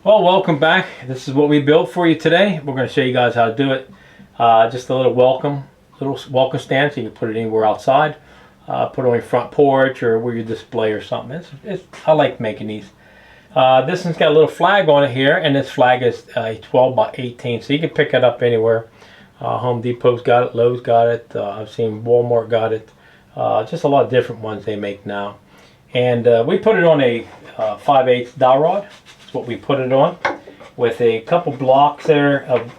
Well, welcome back. This is what we built for you today. We're going to show you guys how to do it. Just a little welcome stand, so you can put it anywhere outside. Put it on your front porch or where you display or something. I like making these. This one's got a little flag on it here, and this flag is 12 by 18, so you can pick it up anywhere. Home Depot's got it, Lowe's got it. I've seen Walmart got it. Just a lot of different ones they make now. And we put it on a 5/8 dowel rod. That's what we put it on, with a couple blocks there of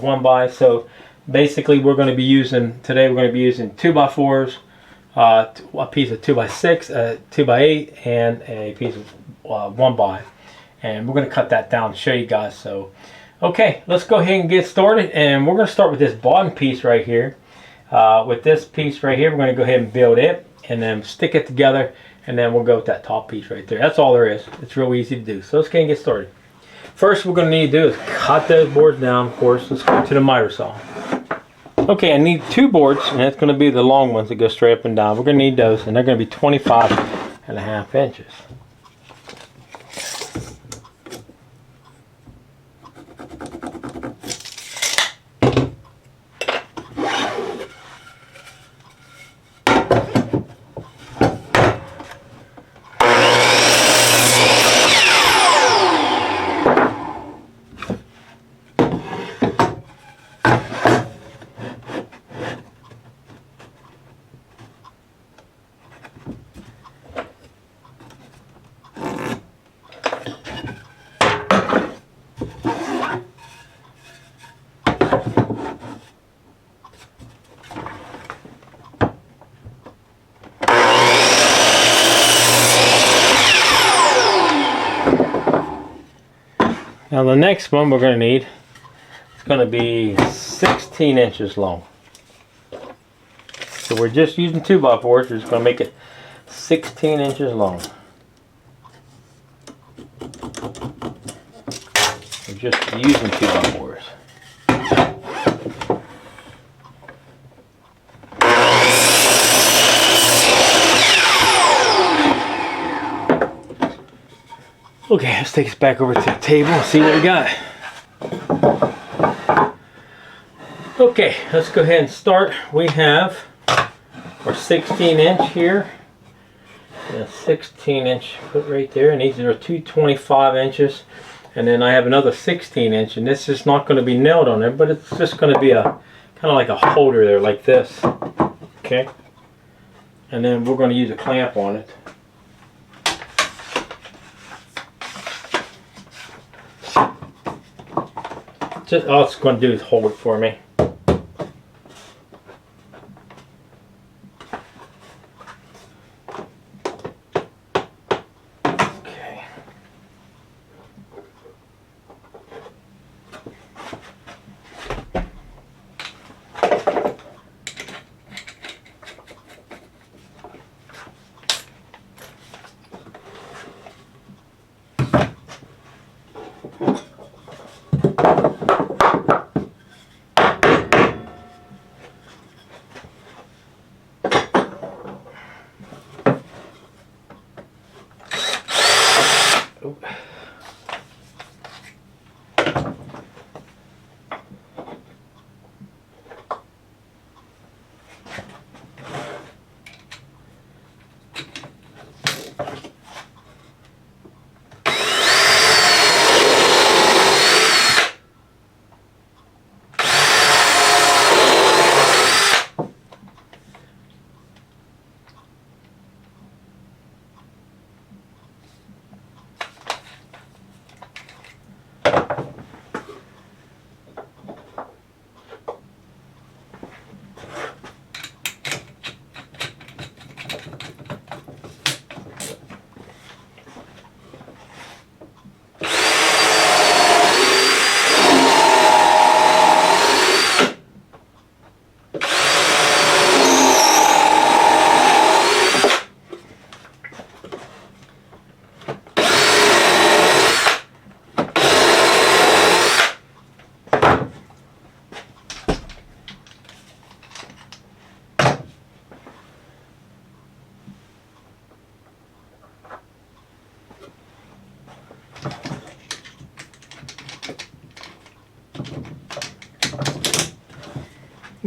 1x. So basically we're going to be using, today we're going to be using 2x4s, a piece of 2x6, a 2x8, and a piece of 1x. And we're going to cut that down and show you guys. So okay, let's go ahead and get started. And we're going to start with this bottom piece right here. With this piece right here, we're going to go ahead and build it and then stick it together, and then we'll go with that top piece right there. That's all there is. It's real easy to do. So let's go ahead and get started. First, what we're going to need to do is cut those boards down. Of course, let's go to the miter saw. Okay, I need 2 boards, and that's going to be the long ones that go straight up and down. We're going to need those, and they're going to be 25.5 inches. Now the next one we're going to need is going to be 16 inches long. So we're just using 2x4s. We're just going to make it 16 inches long. We're just using 2x4s. Okay, let's take us back over to the table and see what we got. Okay, let's go ahead and start. We have our 16 inch here. And a 16 inch put right there, and these are 225 inches. And then I have another 16 inch, and this is not going to be nailed on there, but it's just going to be a kind of like a holder there, like this. Okay, and then we're going to use a clamp on it. Just all it's going to do is hold it for me. Okay.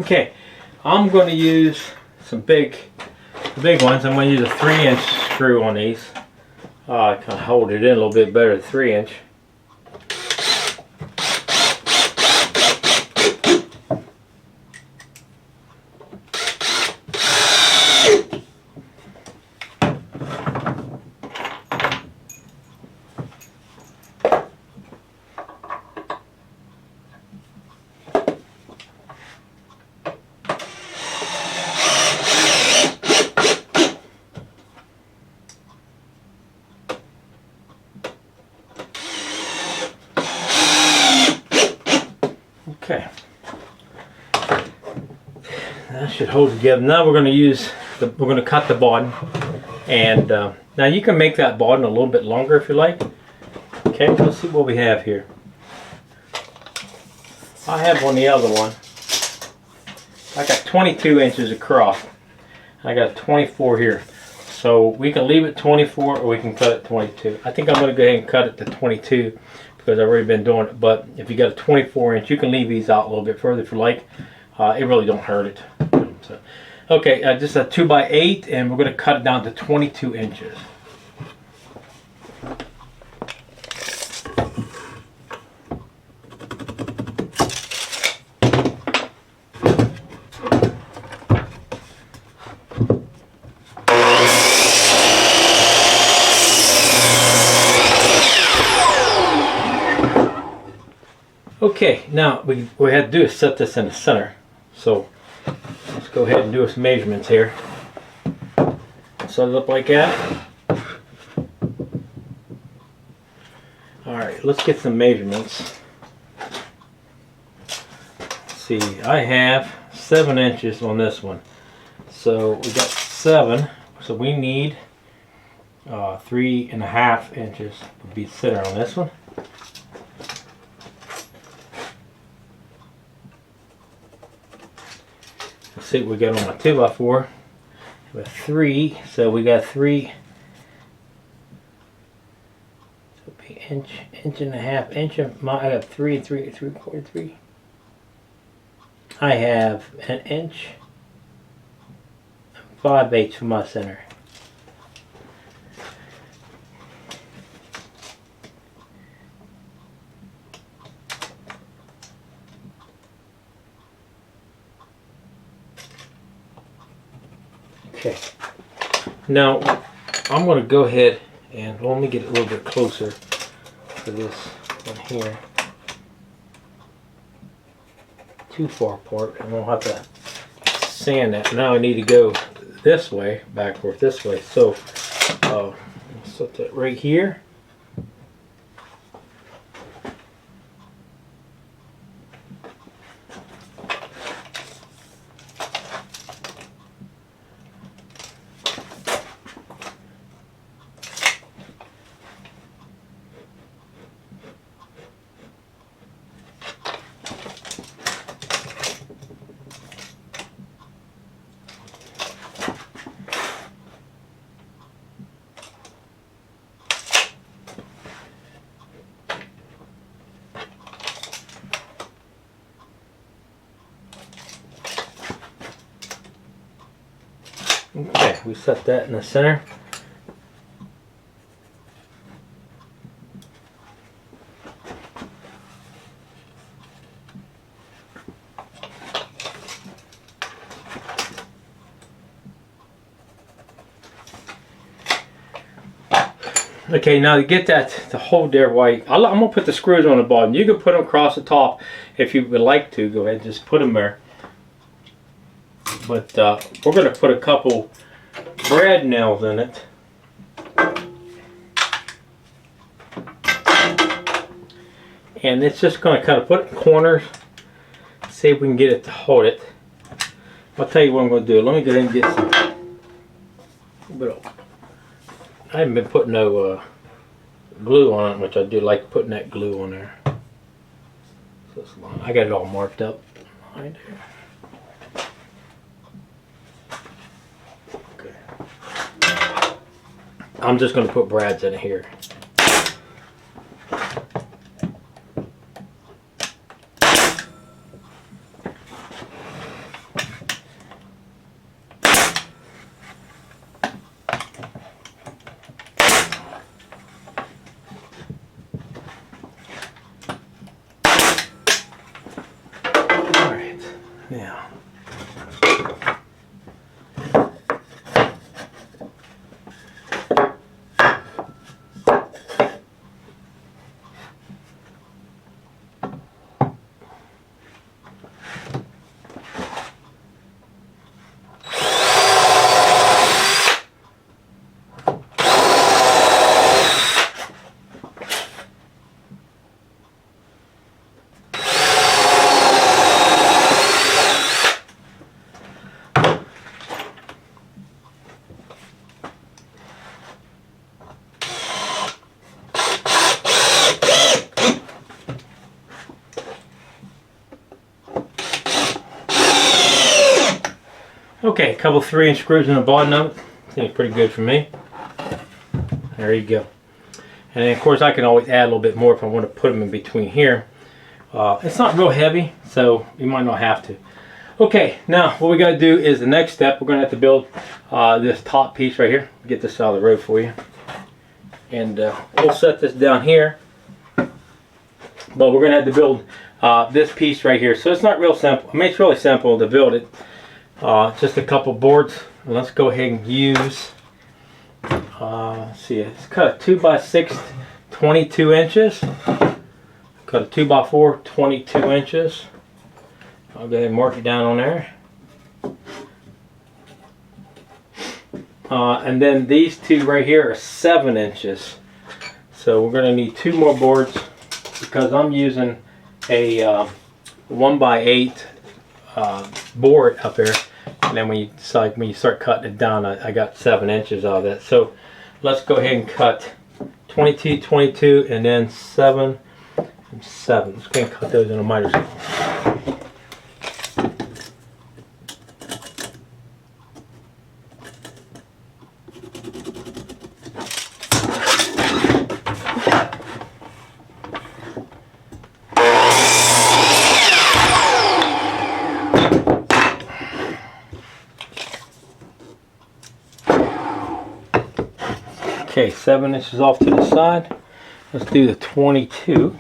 Okay, I'm going to use some big ones. I'm going to use a 3-inch screw on these. Kind of hold it in a little bit better than 3-inch. Okay, that should hold together. Now we're going to cut the bottom, and now you can make that bottom a little bit longer if you like. Okay, let's see what we have here. I have on the other one. I got 22 inches across. I got 24 here, so we can leave it 24 or we can cut it 22. I think I'm going to go ahead and cut it to 22. Because I've already been doing it, but if you got a 24-inch, you can leave these out a little bit further if you like. It really don't hurt it. So, okay, just a 2x8, and we're going to cut it down to 22 inches. Okay, now what we have to do is set this in the center. So let's go ahead and do some measurements here. Set it up like that. Alright, let's get some measurements. Let's see, I have 7 inches on this one. So we got 7, so we need 3.5 inches to be center on this one. See what we got on my 2x4. We have 3, so we got 3. So it'll be inch and a half. I got 3 and 3/4. I have an inch and 5/8 for my center. Okay, now I'm going to go ahead and let me get a little bit closer to this one here. Too far apart, I'm going to have to sand that. Now I need to go this way, backward this way. So I'll set that right here. Okay, we set that in the center. Okay, now to get that to hold there white, I'm going to put the screws on the bottom. You can put them across the top if you would like to. Go ahead and just put them there. But we're going to put a couple brad nails in it. And it's just going to kind of put it in corners. See if we can get it to hold it. I'll tell you what I'm going to do. Let me go ahead and get some. I haven't been putting no glue on it, which I do like putting that glue on there. So I got it all marked up behind here. Okay. I'm just going to put brads in here. Now, okay, a couple 3-inch screws in the bottom of it. Seems pretty good for me. There you go. And then of course I can always add a little bit more if I want to put them in between here. It's not real heavy, so you might not have to. Okay, now what we got to do is the next step. We're going to have to build this top piece right here. Get this out of the road for you. And we'll set this down here. But we're going to have to build this piece right here. So it's not real simple. I mean, it's really simple to build it. Just a couple boards. Let's go ahead and use, let's see, it's cut a 2x6, 22 inches. Cut a 2x4, 22 inches. I'll go ahead and mark it down on there. And then these two right here are 7 inches. So we're going to need 2 more boards because I'm using a 1x8 board up there. And then when you start cutting it down, I got 7 inches out of that. So let's go ahead and cut 22, 22, and then 7 and 7. Let's go ahead and cut those in a miter saw. Okay, 7 inches off to the side. Let's do the 22.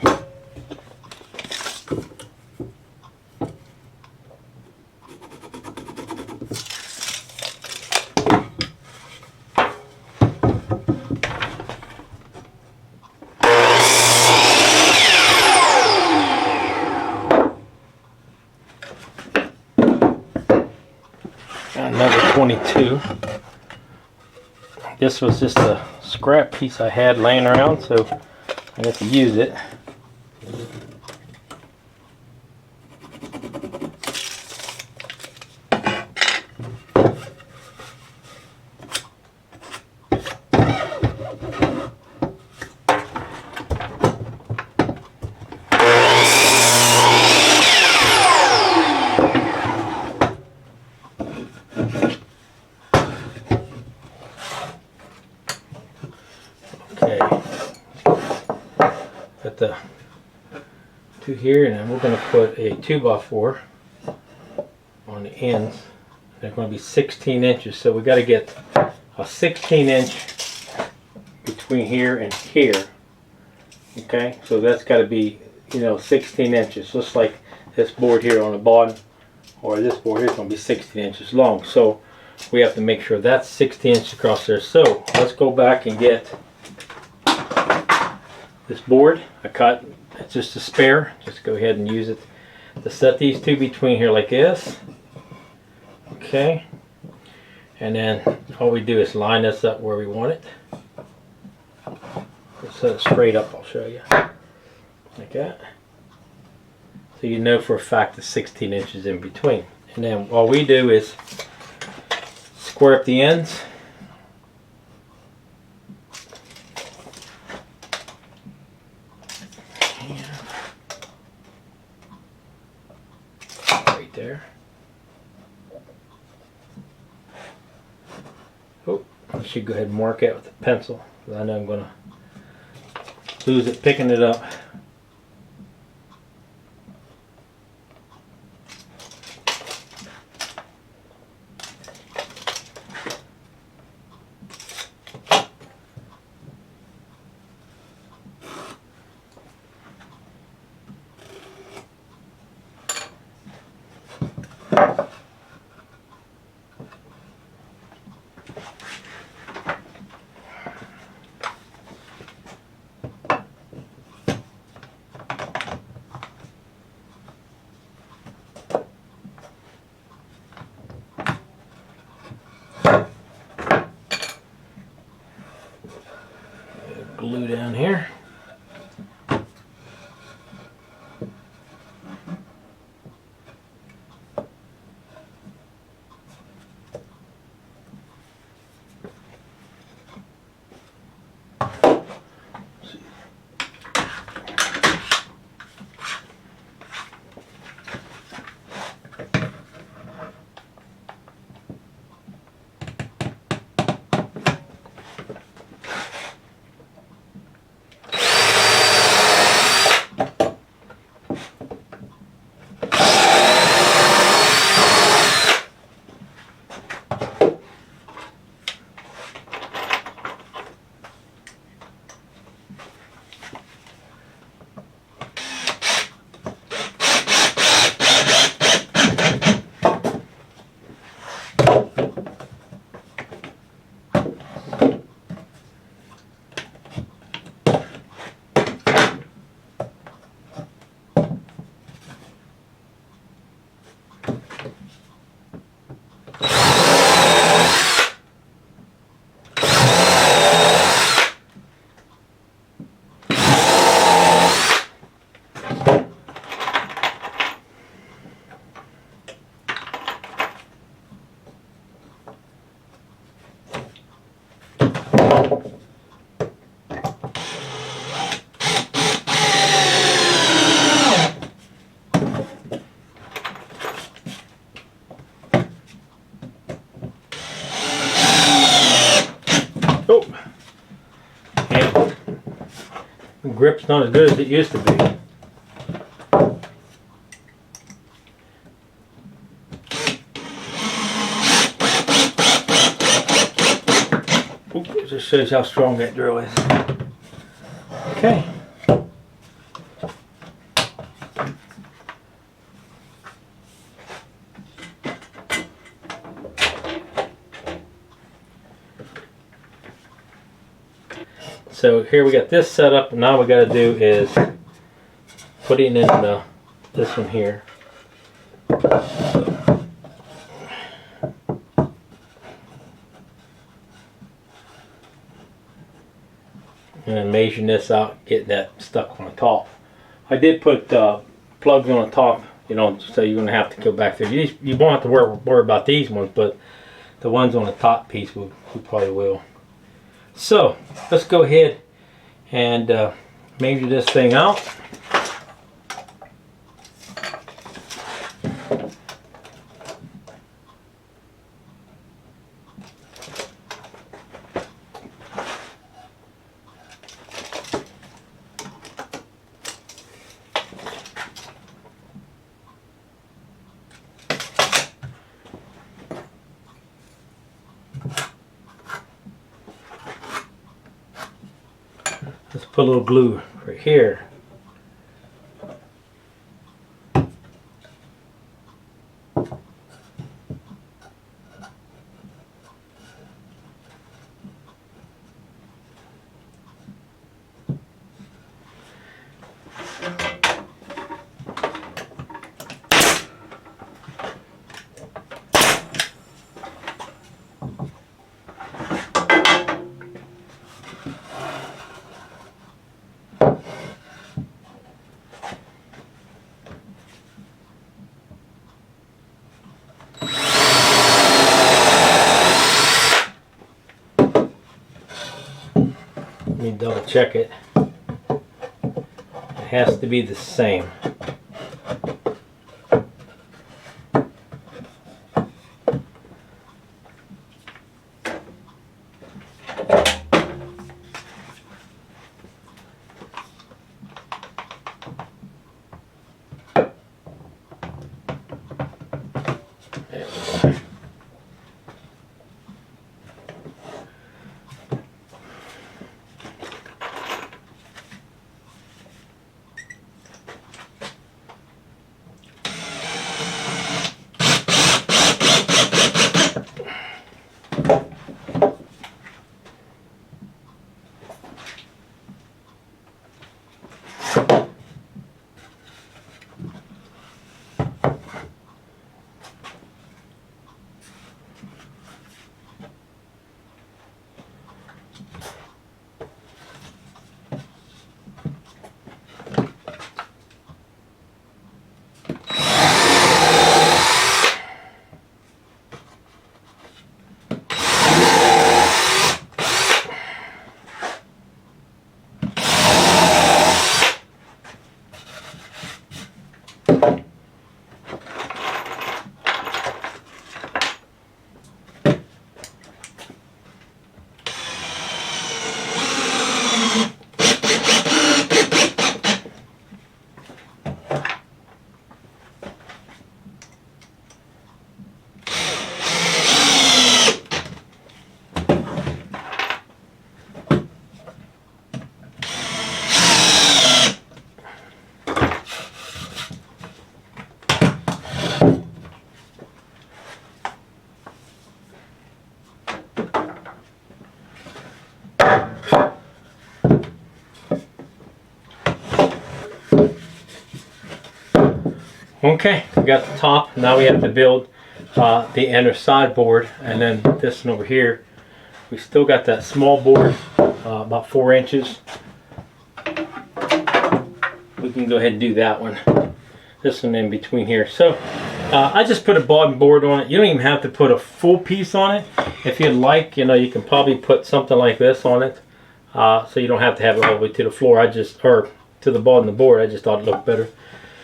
Another 22. This was just a scrap piece I had laying around, so I got to use it. Okay, put the 2 here, and then we're going to put a 2x4 on the ends. They're going to be 16 inches, so we got to get a 16 inch between here and here. Okay, so that's got to be, 16 inches, just like this board here on the bottom, or this board here is going to be 16 inches long. So we have to make sure that's 16 inches across there. So let's go back and get this board I cut. It's just a spare. Just go ahead and use it to set these two between here like this. Okay, and then all we do is line this up where we want it. Let's set it straight up. I'll show you like that, so you know for a fact the 16 inches in between. And then all we do is square up the ends. Right there. Oh, I should go ahead and mark it with a pencil, because I know I'm going to lose it picking it up. grip's not as good as it used to be. Oop, just shows how strong that drill is. Okay. So here we got this set up, and now what we got to do is put it in this one here. And then measuring this out, getting that stuck on the top. I did put plugs on the top, you know, so you're going to have to go back there. You won't have to worry about these ones, but the ones on the top piece we probably will. So let's go ahead and measure this thing out. Let's put a little glue right here. Let me double check it. It has to be the same. Okay, we got the top. Now we have to build the inner sideboard, and then this one over here. We still got that small board, about 4 inches. We can go ahead and do that one. This one in between here. So I just put a bottom board on it. You don't even have to put a full piece on it. If you'd like, you know, you can probably put something like this on it, so you don't have to have it all the way to the floor. Or to the bottom of the board. I just thought it looked better.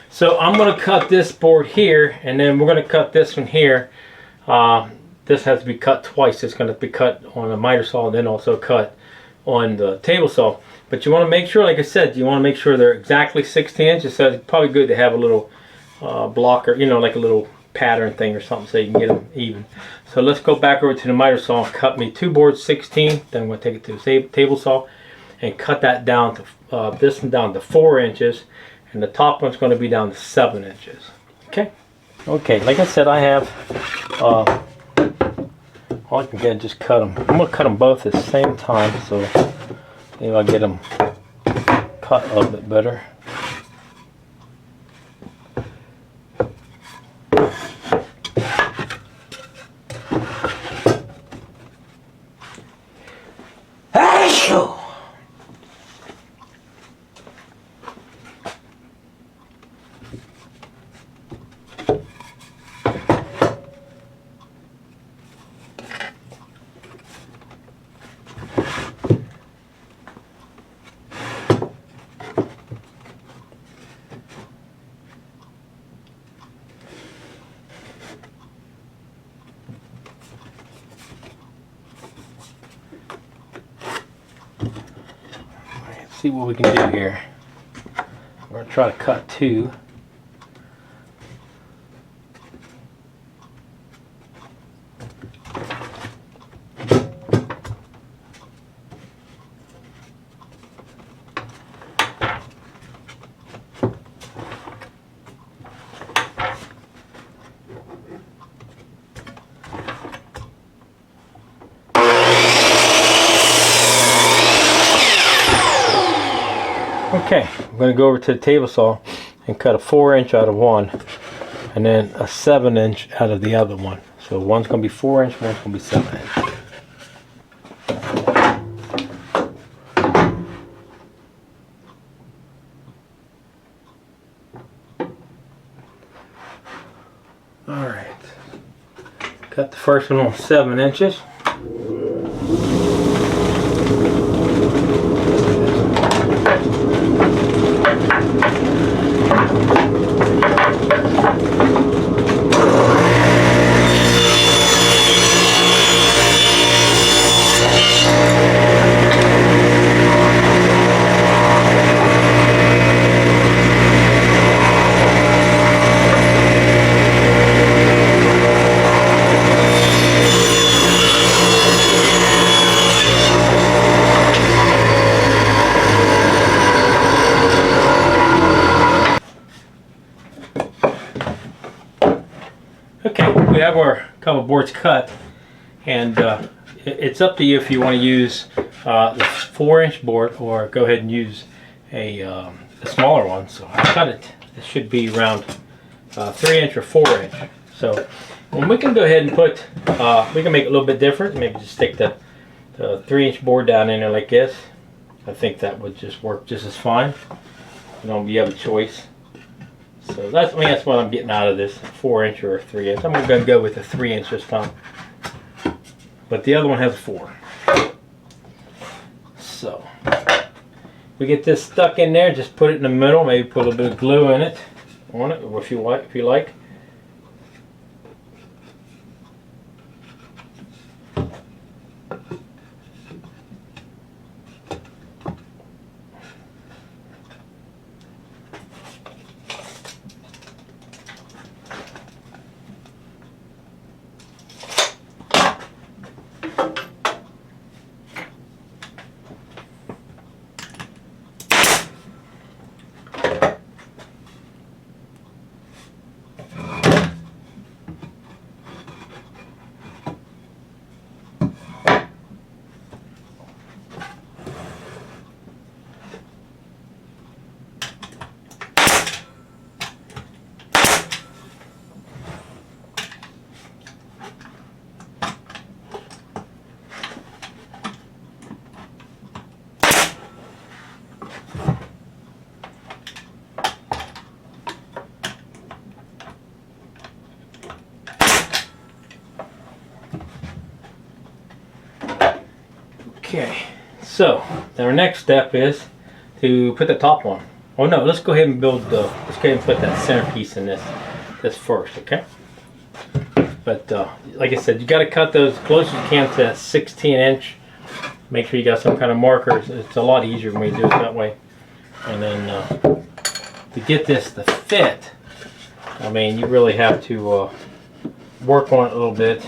So I'm going to cut this board here, and then we're going to cut this one here. This has to be cut twice. It's going to be cut on a miter saw, and then also cut on the table saw. But you want to make sure, like I said, you want to make sure they're exactly 16 inches. So it's probably good to have a little blocker, you know, like a little pattern thing or something, so you can get them even. So let's go back over to the miter saw and cut me 2 boards 16. Then I'm going to take it to the table saw and cut that down to this one down to 4 inches, and the top one's going to be down to 7 inches. Okay. Okay. Like I said, I have. All I can get is just cut them. I'm going to cut them both at the same time, so maybe I'll get them cut a little bit better. See what we can do here. We're going to try to cut 2. Okay, I'm going to go over to the table saw and cut a 4-inch out of one, and then a 7-inch out of the other one. So one's going to be 4-inch, one's going to be 7-inch. All right, cut the first one on 7 inches. Okay, we have our couple boards cut, and it's up to you if you want to use the 4-inch board or go ahead and use a smaller one. So I cut it. It should be around 3-inch or 4-inch. So we can go ahead and put, we can make it a little bit different. Maybe just stick the 3-inch board down in there like this. I think that would just work just as fine. You know, you have a choice. So that's, I mean, that's what I'm getting out of this, 4-inch or a 3-inch. I'm going to go with a 3-inch this time. But the other one has a 4. So we get this stuck in there, just put it in the middle, maybe put a little bit of glue in it, on it, if you like. Okay, so our next step is to put the top on. Oh no, let's go ahead and build the, let's go ahead and put that centerpiece in this first, okay? But like I said, you got to cut those as close as you can to that 16-inch make sure you got some kind of markers. It's a lot easier when you do it that way. And then to get this to fit, I mean, you really have to work on it a little bit.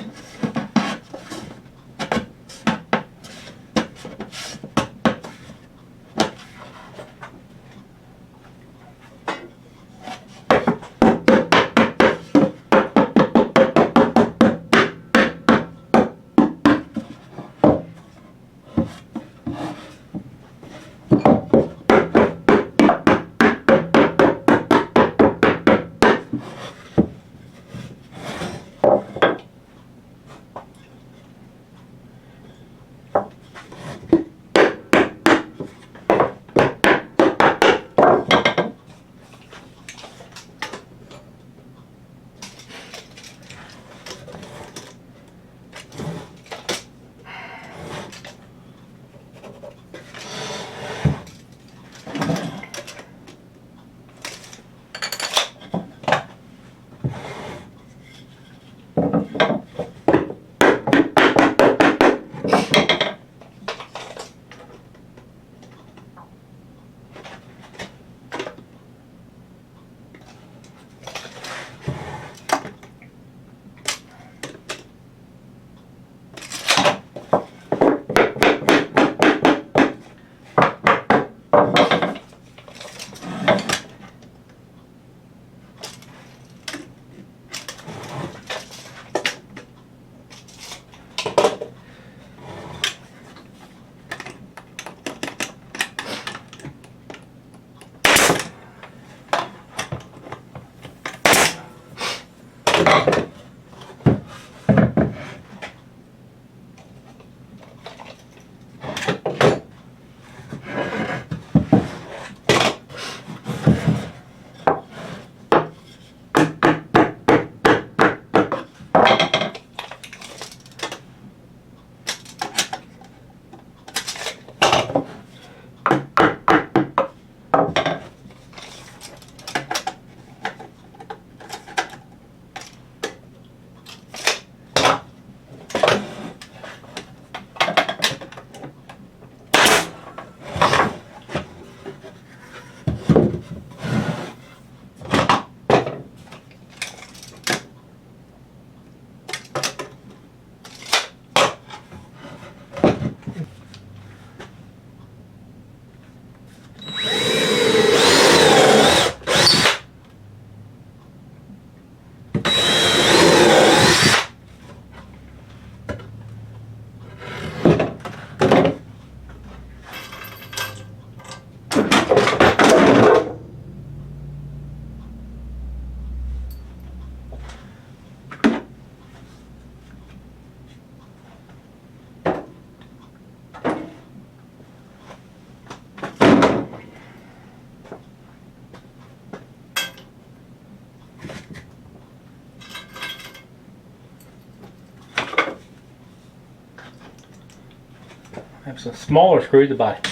I have some smaller screws, about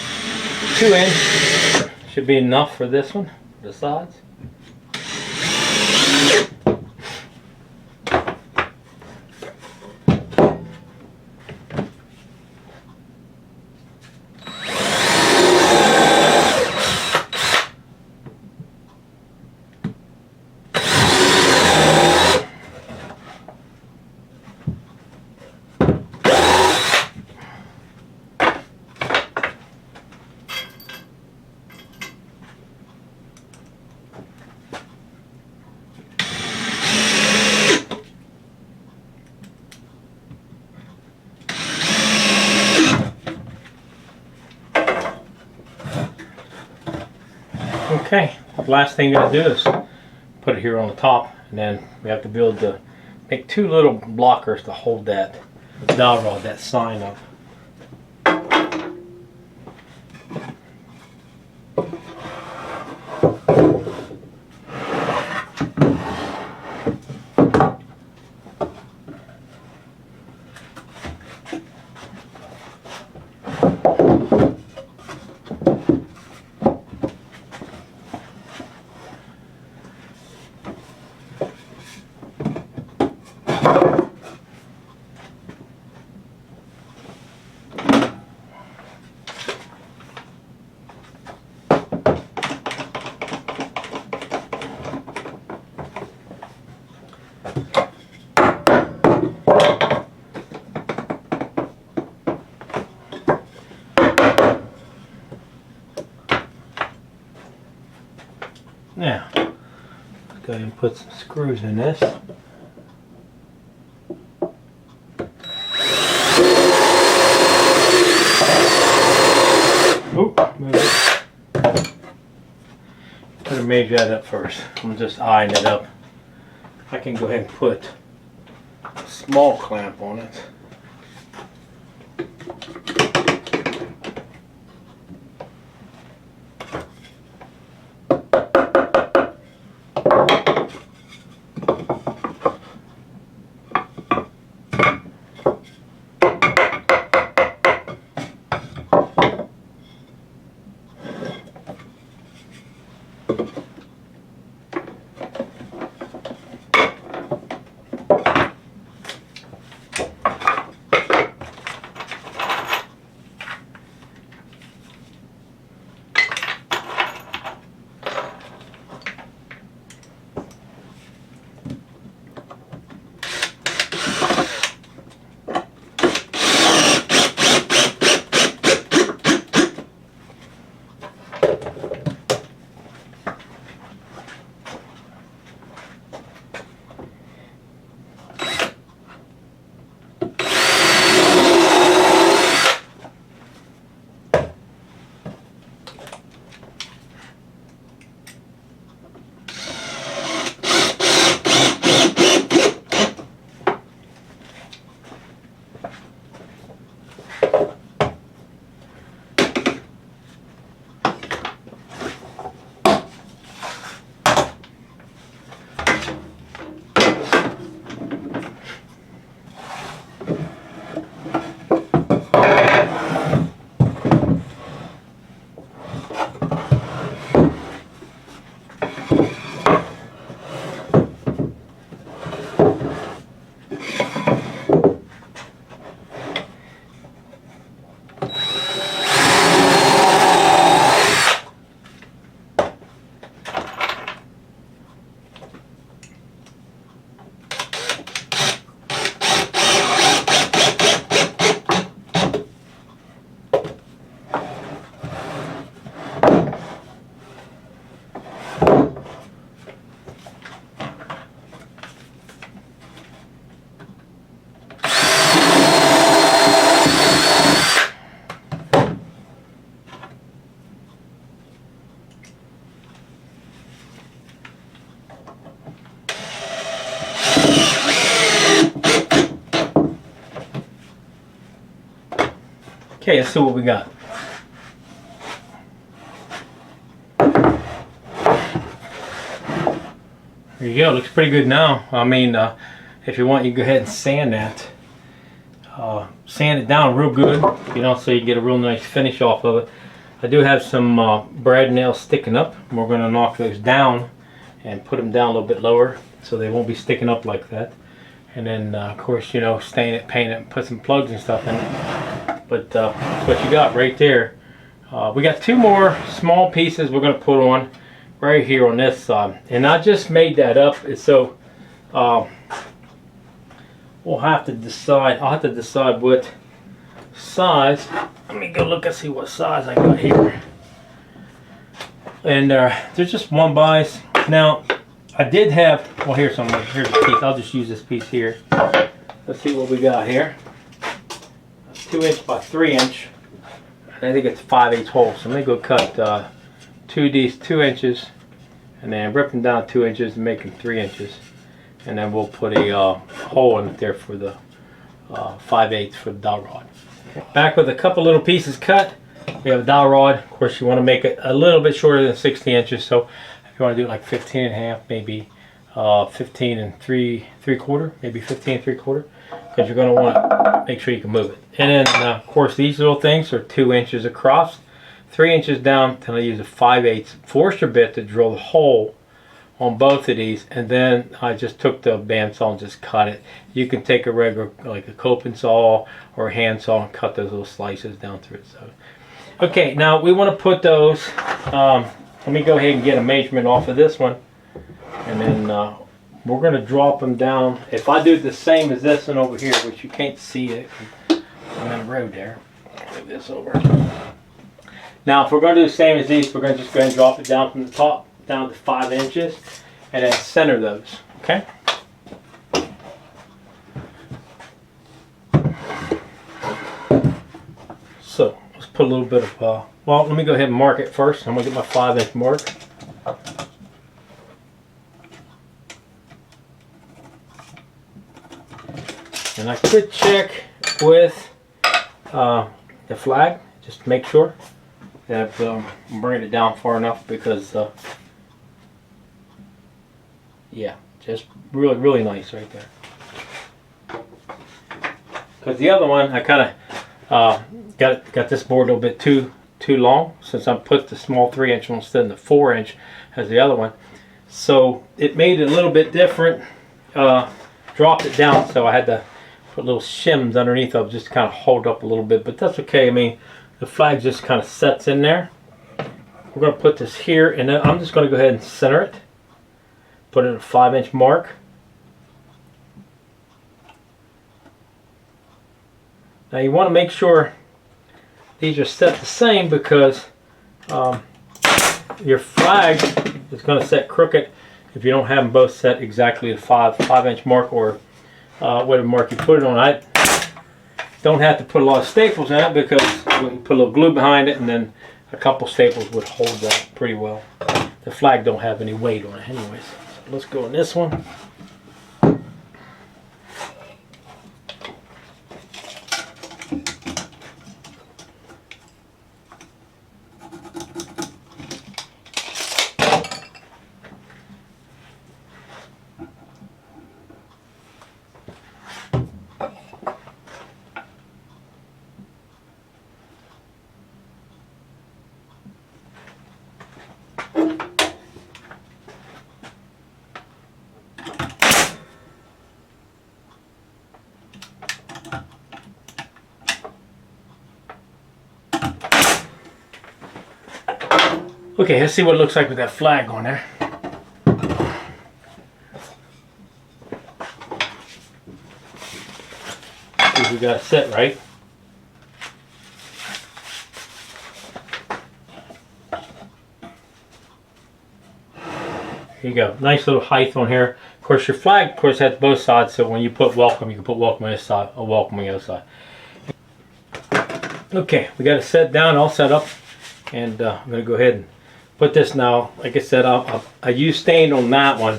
2 inch should be enough for this one, the sides. Okay, the last thing you're going to do is put it here on the top, and then we have to build the, make 2 little blockers to hold that dowel rod, that sign up. Now, let's go ahead and put some screws in this. Oop, move it. Better measure that up first. I'm just eyeing it up. I can go ahead and put a small clamp on it. Okay, let's see what we got. There you go, looks pretty good now. I mean, if you want, you can go ahead and sand that. Sand it down real good, you know, so you get a real nice finish off of it. I do have some brad nails sticking up. We're going to knock those down and put them down a little bit lower so they won't be sticking up like that. And then, of course, you know, stain it, paint it, and put some plugs and stuff in it. But that's what you got right there. We got two more small pieces we're going to put on right here on this side. And I just made that up. So we'll have to decide. I'll have to decide what size. Let me go look and see what size I got here. And there's just 1x. Now, I did have, well, here's a piece. I'll just use this piece here. Let's see what we got here. 2 inch by 3 inch. I think it's 5/8 hole. So let me go cut 2 of these 2 inches and then rip them down 2 inches and make them 3 inches. And then we'll put a hole in it there for the 5/8 for the dowel rod. Back with a couple little pieces cut. We have a dowel rod. Of course, you want to make it a little bit shorter than 16 inches. So if you want to do it like 15 and a half, maybe 15 and 3/4, maybe 15 and 3/4, because you're going to want to make sure you can move it. And then, of course, these little things are 2 inches across, 3 inches down. Then I use a 5/8 Forster bit to drill the hole on both of these, and then I just took the bandsaw and just cut it. You can take a regular, like a coping saw or a hand saw, and cut those little slices down through it. So, okay, now we want to put those. Let me go ahead and get a measurement off of this one, and then we're going to drop them down. If I do the same as this one over here, which you can't see it, I'm in the road there. Move this over. Now, if we're going to do the same as these, we're going to just go ahead and drop it down from the top. down to 5 inches, and then center those. Okay. So let's put a little bit of, well, let me go ahead and mark it first. I'm going to get my 5-inch mark. And I could check with the flag, just to make sure that I'm bringing it down far enough, because yeah, just really nice right there. Because the other one, I kind of got this board a little bit too long, since I put the small 3-inch one instead of the 4-inch as the other one. So it made it a little bit different. Dropped it down, so I had to put little shims underneath of just to kind of hold up a little bit, but that's okay. I mean, the flag just kind of sets in there. We're going to put this here, and then I'm just going to go ahead and center it. Put it in a 5-inch mark. Now you want to make sure these are set the same, because your flag is going to set crooked if you don't have them both set exactly the 5-inch mark, or whatever mark you put it on. I don't have to put a lot of staples in it, because we can put a little glue behind it, and then a couple staples would hold that pretty well. The flag don't have any weight on it anyways. So let's go on this one. Okay, let's see what it looks like with that flag on there. See if we got it set right. Here you go. Nice little height on here. Of course, your flag, of course, has both sides, so when you put welcome, you can put welcome on this side or welcome on the other side. Okay, we got it set down, all set up, and I'm going to go ahead and put this now. Like I said, I used stain on that one,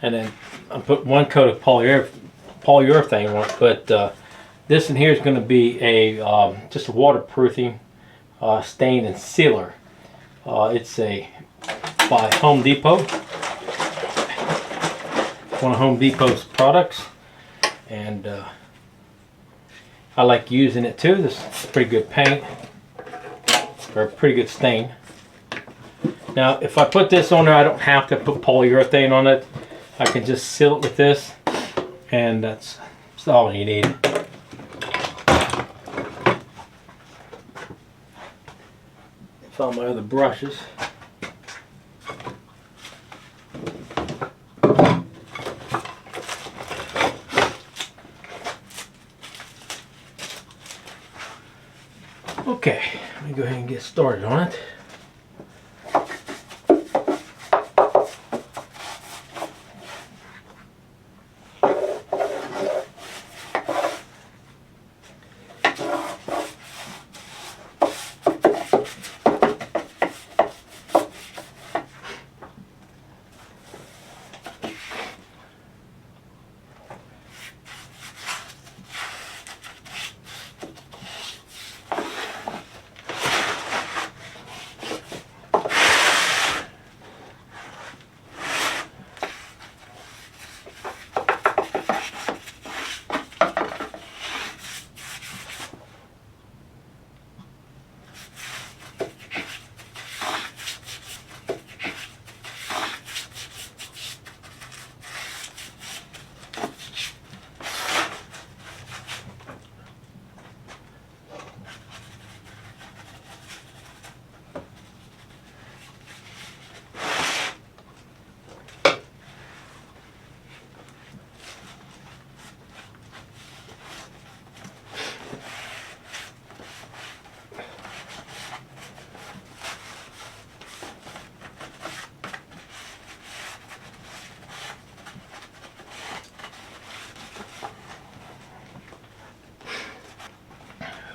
and then I put one coat of polyurethane on it. But this in here is going to be a just a waterproofing stain and sealer. It's by Home Depot. One of Home Depot's products, and I like using it too. This is pretty good paint, or a pretty good stain. Now, if I put this on there, I don't have to put polyurethane on it. I can just seal it with this, and that's all you need. Found my other brushes. Okay, let me go ahead and get started on it.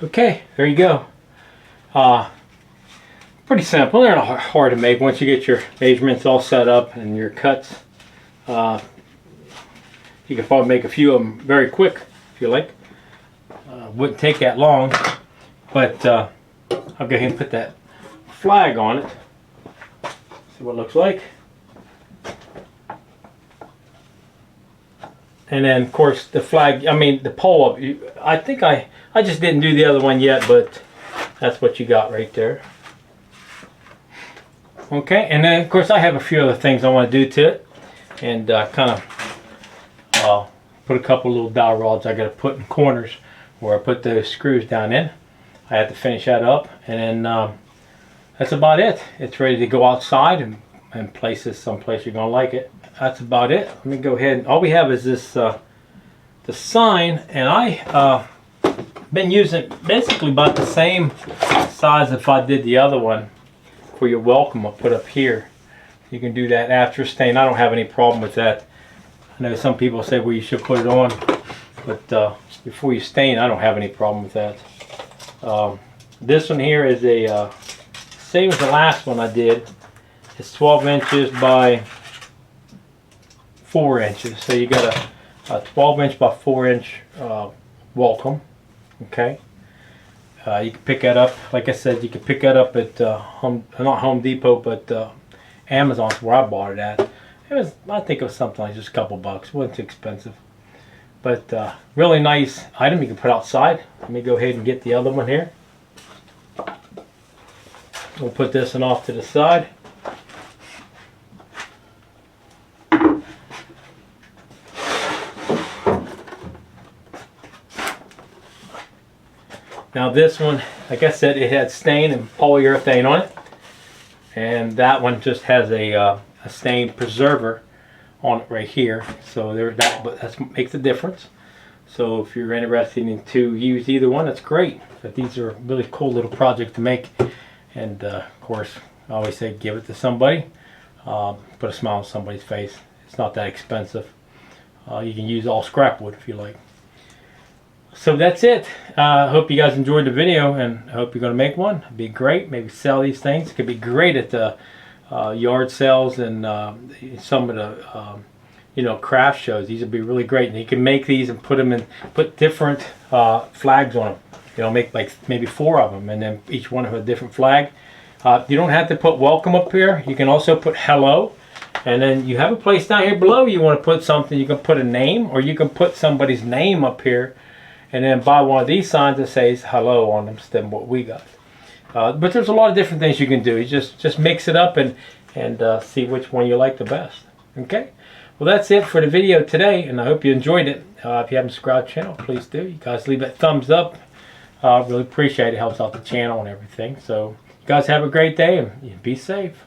Okay, there you go. Pretty simple. They're not hard to make once you get your measurements all set up and your cuts. You can probably make a few of them very quick if you like. Wouldn't take that long, but I'll go ahead and put that flag on it. See what it looks like. And then of course the flag, I mean the pole up, I think I just didn't do the other one yet, but that's what you got right there. Okay, and then of course I have a few other things I want to do to it, and kind of put a couple little dowel rods I got to put in corners where I put those screws down in. I have to finish that up, and then that's about it. It's ready to go outside and place this someplace you're gonna like it. That's about it. Let me go ahead. All we have is this the sign, and I been using basically about the same size if I did the other one. For your welcome, I'll put up here. You can do that after stain. I don't have any problem with that. I know some people say, well, you should put it on, but before you stain, I don't have any problem with that. This one here is a same as the last one I did. It's 12 inches by 4 inches. So you got a 12 inch by 4 inch welcome. Okay. You can pick that up, like I said, you can pick that up at not Home Depot, but Amazon's where I bought it at. It was, I think it was something like just a couple bucks. It wasn't too expensive. But really nice item you can put outside. Let me go ahead and get the other one here. We'll put this one off to the side. Now this one, like I said, it had stain and polyurethane on it, and that one just has a stain preserver on it right here. So there's that, but that makes a difference. So if you're interested in to use either one, that's great. But these are really cool little projects to make, and of course, I always say give it to somebody. Put a smile on somebody's face. It's not that expensive. You can use all scrap wood if you like. So that's it. I hope you guys enjoyed the video, and I hope you're going to make one. It'd be great. Maybe sell these things. It could be great at the yard sales and some of the craft shows. These would be really great. And you can make these and put them in, put different flags on them. Make like maybe 4 of them, and then each one have a different flag. You don't have to put welcome up here. You can also put hello. And then you have a place down here below you want to put something. You can put a name, or you can put somebody's name up here. And then buy one of these signs that says hello on them instead of what we got. But there's a lot of different things you can do. You just mix it up and see which one you like the best. Okay? Well, that's it for the video today, and I hope you enjoyed it. If you haven't subscribed to the channel, please do. You guys leave that thumbs up. Really appreciate it. It helps out the channel and everything. So you guys have a great day, and be safe.